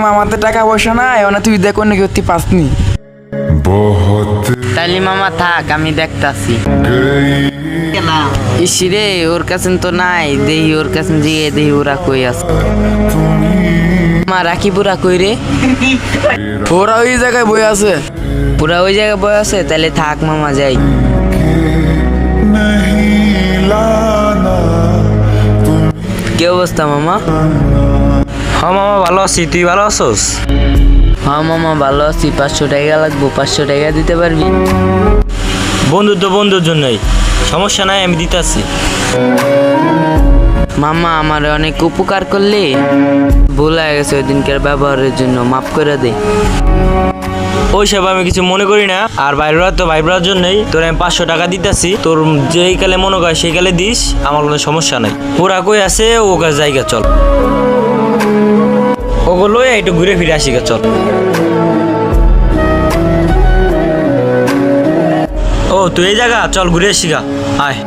মামাতে টাকা পয়সা নাই, ওনা তুই দেখ অন্য কেউ পাসনি। তাইলে মামা থাক, আমি দেখতাছি। ইসিরে ওর কাছে তো নাই, দেহি ওর কাছে গিয়ে দেহি ওরা কই আছে। মা রাখি পুরা কই রে? ওরা ওই জায়গায় বই আছে। পুরা ওই জায়গায় বই আছে, তাহলে থাক মামা যাই। কি অবস্থা মামা? হ্যাঁ মামা ভালো আছি, তুই ভালো আছোস? হ্যাঁ মামা ভালো আছি। 500 টাকা লাগবো, 500 টাকা দিতে পারবি? বন্ধুর তো বন্ধুর জন্যই, সমস্যা নাই, আমি দিতেছি। মামা আমার অনেক উপকার করলে, ভুল হয়ে গেছে ওই দিনকার ব্যবহারের জন্য, মাফ করে দে। ওইসব আমি কিছু মনে করি না। আর ভাইরা তো ভাইব্রার জন্যই তোর আমি 500 টাকা দিতেছি। তোর যেই কালে মনে করে সেই কালে দিস, আমার কোনো সমস্যা নাই। ওরা কই আছে ও কাছে জায়গা, চল ওগুলো একটু ঘুরে ফিরে আসি গা, চল। ও তুই এই জায়গা, চল ঘুরে আসি গা, আয়।